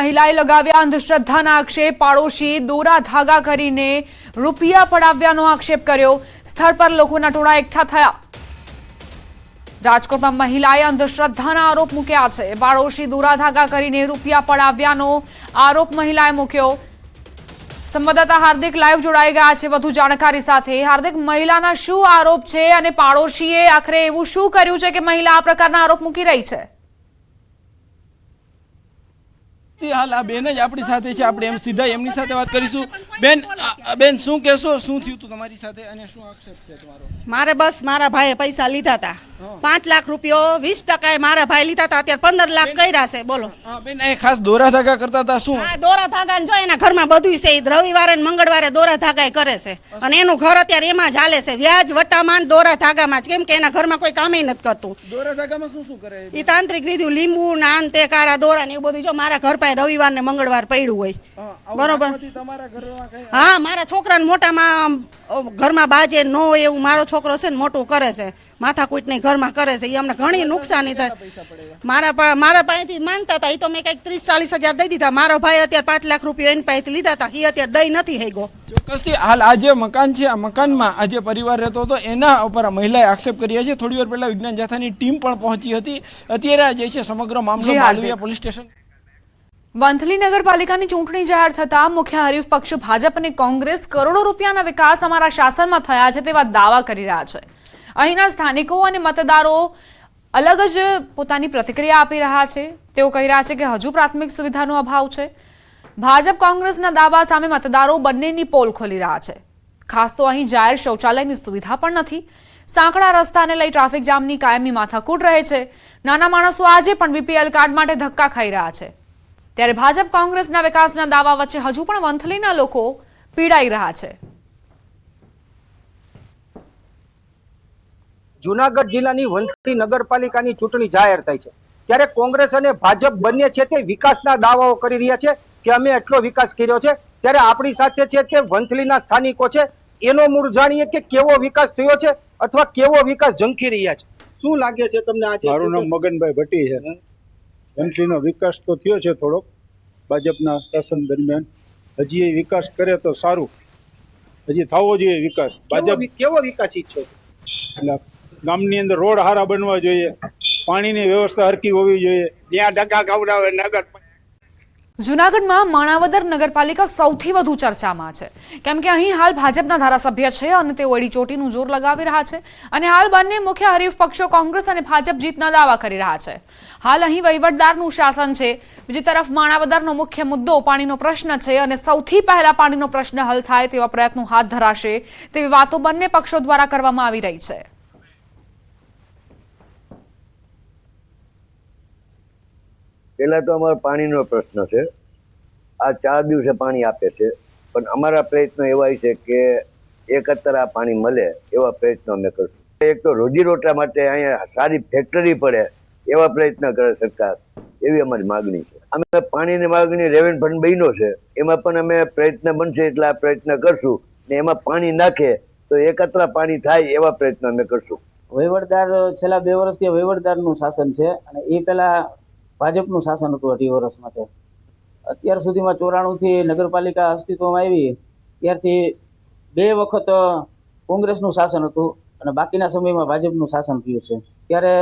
મહિલાએ લગાવ્યા અંધશ્રદ્ધાના આક્ષેપ, પાડોશી દોરા ધાગા કરીને રૂપિયા પડાવ્યાનો આક્ષેપ કર્યો। સ્થળ પર લોકોના ટોળા એકઠા થયા। રાજકોટમાં મહિલાએ અંધશ્રદ્ધાના આરોપ મૂક્યા છે। પાડોશી દોરા ધાગા કરીને રૂપિયા પડાવ્યાનો આરોપ મહિલાએ મૂક્યો। સંવાદદાતા હાર્દિક લાઈવ જોડાઈ ગયા છે વધુ જાણકારી સાથે। હાર્દિક, મહિલાના શું આરોપ છે અને પાડોશીએ આખરે એવું શું કર્યું છે કે મહિલા આ પ્રકારના આરોપ મૂકી રહી છે? હાલ આ બેન જ આપણી સાથે છે, આપણે એમ સીધા એમની સાથે વાત કરીશું। બેન શું કહેશો, શું થયું તું તમારી સાથે અને શું આક્ષેપ છે તમારો? મારે બસ મારા ભાઈએ પૈસા લીધા હતા, 5 લાખ રૂપિયા 20% મારા ભાઈ લીધા હતા, અત્યારે 15 લાખ કર્યા છે। બોલો બેન, એ ખાસ દોરા ધાગા કરતા હતા શું? હા, દોરા ધાગા જો એના ઘરમાં બધું છે, રવિવારે ને મંગળવારે દોરા ધાગા કરે છે અને એનું ઘર અત્યારે એમાં જ હાલે છે, વ્યાજ વટામાં દોરા ધાગામાં જ, કેમ કે એના ઘરમાં કોઈ કામ નથી કરતું। દોરા ધાગામાં શું શું કરે? એ તાંત્રિક વિધિ, લીંબુ નાન તે કારા દોરા ને એવું બધું જો મારા ઘર પાસે રવિવાર ને મંગળવાર પડ્યું હોય, બરોબર? હા, મારા છોકરાને મોટામાં ઘરમાં બાજે ન હોય એવું મારો છોકરો છે ને મોટું કરે છે, માથાકૂટ નહીં ઘરમાં કરે છે, એ અમને ઘણી નુકસાની થાય। મારા પાસેથી માંગતા હતા, એ તો મેં કંઈક 30-40 હજાર દઈ દીધા। મારો ભાઈ અત્યારે 5 લાખ રૂપિયા એની પાસેથી લીધા હતા, એ અત્યારે દઈ નથી થઈ ગયો। ચોક્કસથી હાલ આ જે મકાન છે, આ મકાનમાં આ જે પરિવાર રહેતો હતો એના ઉપર મહિલાએ આક્ષેપ કર્યા છે। થોડી વાર પહેલા વિજ્ઞાન જાથાની ટીમ પણ પહોંચી હતી। અત્યારે જે છે સમગ્ર મામલો માલવીયા પોલીસ સ્ટેશન। વંથલી નગરપાલિકાની ચૂંટણી જાહેર થતા મુખ્ય હરીફ પક્ષ ભાજપ અને કોંગ્રેસ કરોડો રૂપિયાના વિકાસ અમારા શાસનમાં થયા છે તેવા દાવા કરી રહ્યા છે। અહીંના સ્થાનિકો અને મતદારો અલગ જ પોતાની પ્રતિક્રિયા આપી રહ્યા છે। તેઓ કહી રહ્યા છે કે હજુ પ્રાથમિક સુવિધાનો અભાવ છે। ભાજપ કોંગ્રેસના દાવા સામે મતદારો બંનેની પોલ ખોલી રહ્યા છે। ખાસ તો અહીં જાહેર શૌચાલયની સુવિધા પણ નથી। સાંકડા રસ્તાને લઈ ટ્રાફિક જામની કાયમી માથાકૂટ રહે છે। નાના માણસો આજે પણ બીપીએલ કાર્ડ માટે ધક્કા ખાઈ રહ્યા છે। ત્યારે ભાજપ કોંગ્રેસના વિકાસના દાવા વચ્ચે હજુ પણ વંથલીના લોકો પીડાઈ રહ્યા છે। જૂનાગઢ જિલ્લાની વંથલી નગરપાલિકાની ચૂંટણી જાહેર થઈ છે, ત્યારે કોંગ્રેસ અને ભાજપ બંને છે તે વિકાસના દાવાઓ કરી રહ્યા છે કે અમે એટલો વિકાસ કર્યો છે। ત્યારે આપણી સાથે છે તે વંથલીના સ્થાનિકો છે, એનો મૂળ જાણીએ કે કેવો વિકાસ થયો છે અથવા કેવો વિકાસ ઝંખી રહ્યા છે। શું લાગે છે તમને આજે? મારું નામ મગનભાઈ ભટ્ટી છે। વંથલીનો વિકાસ તો થયો છે થોડોક ભાજપના શાસન દરમિયાન, હજી એ વિકાસ કરે તો સારું, હજી થવો જોઈએ વિકાસ। ભાજપ કેવો વિકાસ ઈચ્છો? એટલે ગામની અંદર રોડ સારા બનવા જોઈએ, પાણીની વ્યવસ્થા હરકી હોવી જોઈએ, ત્યાં ધક્કા ખવડાવે નગર। જૂનાગઢમાં માણાવદર નગરપાલિકા સૌથી વધુ ચર્ચામાં છે, કેમ કે અહીં હાલ ભાજપના ધારાસભ્ય છે અને તેઓ એડી ચોટીનું જોર લગાવી રહ્યા છે અને હાલ બંને મુખ્ય હરીફ પક્ષો કોંગ્રેસ અને ભાજપ જીતના દાવા કરી રહ્યા છે। હાલ અહીં વહીવટદારનું શાસન છે, બીજી તરફ માણાવદરનો મુખ્ય મુદ્દો પાણીનો પ્રશ્ન છે અને સૌથી પહેલા પાણીનો પ્રશ્ન હલ થાય તેવા પ્રયત્નો હાથ ધરાશે તેવી વાતો બંને પક્ષો દ્વારા કરવામાં આવી રહી છે। પહેલા તો અમારો પાણીનો પ્રશ્ન છે। આ 4 દિવસે પાણી આપે છે, પણ અમારા પ્રયત્નો એવા છે કે એકત્ર આ પાણી મળે એવા પ્રયત્નો અમે કરશું। એક તો રોજીરોટા માટે અહીંયા સારી ફેક્ટરી પડે એવા પ્રયત્ન કરે સરકાર, એવી અમારી માગણી છે। અમે પાણીની માગણી રેવન્યુ ફંડ બન્યો છે, એમાં પણ અમે પ્રયત્ન બનશે એટલા પ્રયત્ન કરશું ને એમાં પાણી નાખે તો એકત્ર પાણી થાય એવા પ્રયત્ન અમે કરશું। વહીવટદાર છેલ્લા 2 વર્ષથી વહીવટદારનું શાસન છે અને એ પહેલા ભાજપનું શાસન હતું 18 વર્ષ માટે। અત્યાર સુધીમાં 94થી નગરપાલિકા અસ્તિત્વમાં આવી ત્યારથી 2 વખત કોંગ્રેસનું શાસન હતું અને બાકીના સમયમાં ભાજપનું શાસન થયું છે। ત્યારે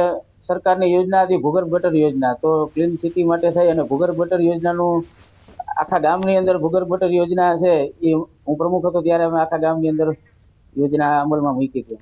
સરકારની યોજના હતી ભૂગર્ભ ગટર યોજના, તો ક્લીન સિટી માટે થઈ અને ભૂગર્ભ ગટર યોજનાનું આખા ગામની અંદર ભૂગર્ભ ગટર યોજના છે, એ હું પ્રમુખ હતો ત્યારે અમે આખા ગામની અંદર યોજના અમલમાં મૂકી હતી।